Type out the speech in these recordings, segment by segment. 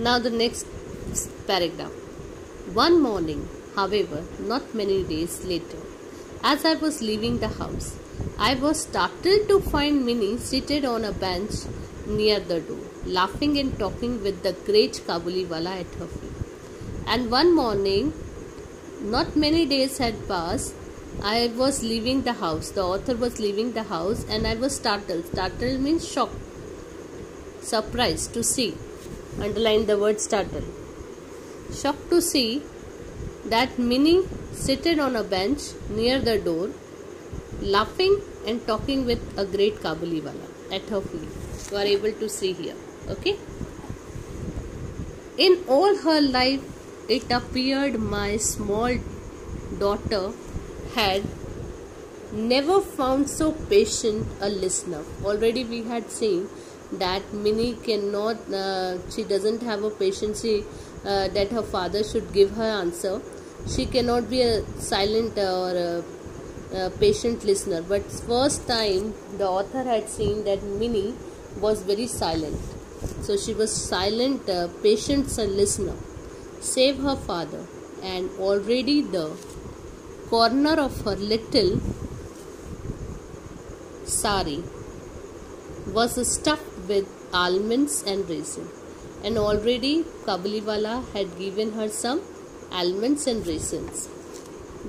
Now the next paragraph. One morning, however, not many days later, as I was leaving the house, I was startled to find Minnie seated on a bench near the door, laughing and talking with the great Kabuliwala at her feet. And one morning, not many days had passed, I was leaving the house. The author was leaving the house and I was startled. Startled means shocked, surprised to see. Underline the word startled. Shocked to see that Minnie seated on a bench near the door, laughing and talking with a great Kabuliwala at her feet. You are able to see here. Okay. In all her life, it appeared my small daughter had never found so patient a listener. Already we had seen that Minnie cannot, she doesn't have a patience that her father should give her answer. She cannot be a silent or a patient listener. But first time the author had seen that Minnie was very silent. So she was silent, patient listener, save her father, and already the corner of her little sari was stuffed with almonds and raisins, and already Kabuliwala had given her some almonds and raisins.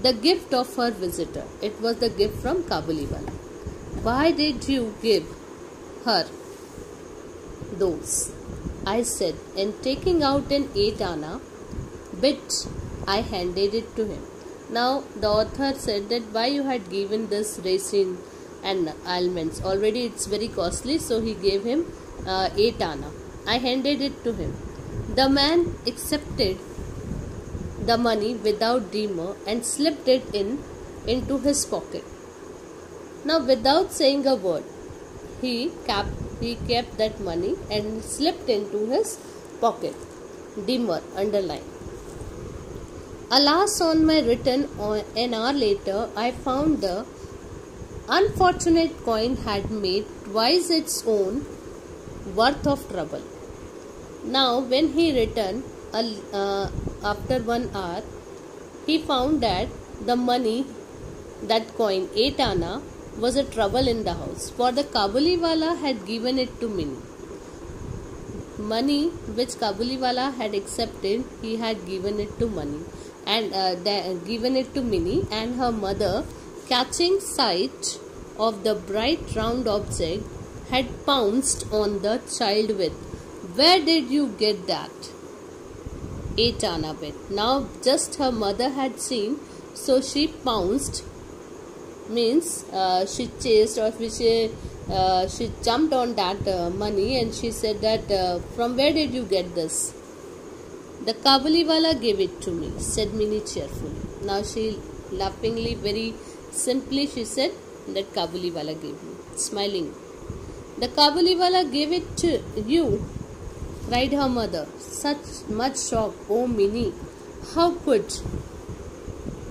The gift of her visitor. It was the gift from Kabuliwala. Why did you give her those? I said, and taking out an 8 anna bit, I handed it to him. Now the author said that why you had given this raisin and almonds. Already it's very costly, so he gave him 8 anna. I handed it to him. The man accepted the money without demur and slipped it into his pocket. Now without saying a word, he kept that money and slipped into his pocket. Demur, underline. Alas, on my return an hour later, I found the unfortunate coin had made twice its own worth of trouble. Now, when he returned after 1 hour, he found that the money, that coin, 8 anna, was a trouble in the house, for the Kabuliwala had given it to Minnie. Money which Kabuliwala had accepted, he had given it to Minnie, and her mother, catching sight of the bright round object, had pounced on the child with, "Where did you get that 8 anna bit?" Now just her mother had seen, so she pounced, means she chased, or she jumped on that money, and she said that from where did you get this? The Kabuliwala gave it to me, said Minnie cheerfully. Now she laughingly, very simply she said that Kabuliwala gave me, smiling. The Kabuliwala gave it to you, cried her mother, such much shock. Oh Minnie, how could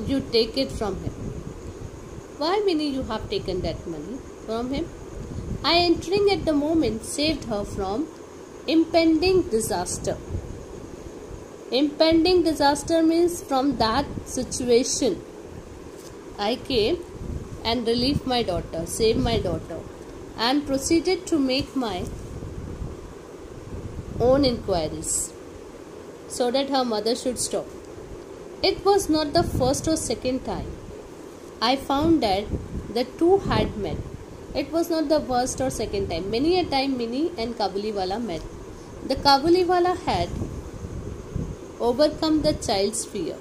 you take it from him? Why, Minnie, you have taken that money from him? I, entering at the moment, saved her from impending disaster. Impending disaster means from that situation. I came and relieved my daughter, saved my daughter, and proceeded to make my own inquiries so that her mother should stop. It was not the first or second time I found that the two had met. It was not the first or second time. Many a time Minnie and Kabuliwala met. The Kabuliwala had overcome the child's fear,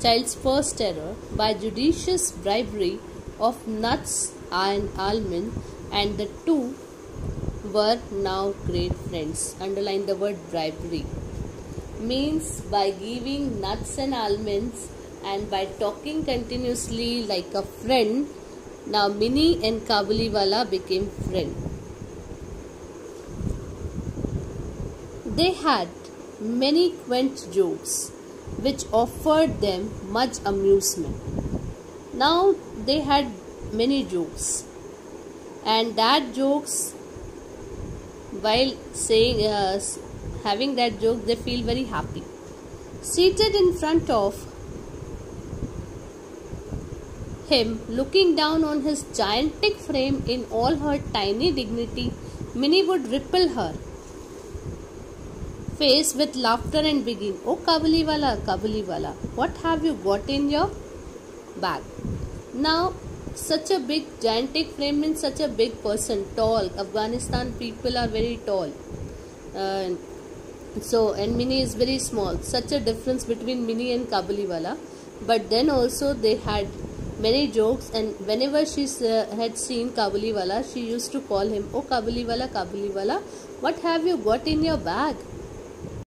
child's first terror, by judicious bribery of nuts and almonds, and the two were now great friends. Underline the word bribery. Means by giving nuts and almonds and by talking continuously like a friend, now Minnie and Kabuliwala became friends. They had many quaint jokes which offered them much amusement. Now they had many jokes, and that jokes, while saying having that joke, they feel very happy. Seated in front of him, looking down on his gigantic frame in all her tiny dignity, Minnie would ripple her face with laughter and begin, "Oh, Kabuli wala, what have you got in your bag?" Now, such a big gigantic frame means such a big person, tall. Afghanistan people are very tall. And Minnie is very small. Such a difference between Minnie and Kabuliwala. But then also they had many jokes, and whenever she had seen Kabuliwala, she used to call him, "Oh, Kabuliwala, what have you got in your bag?"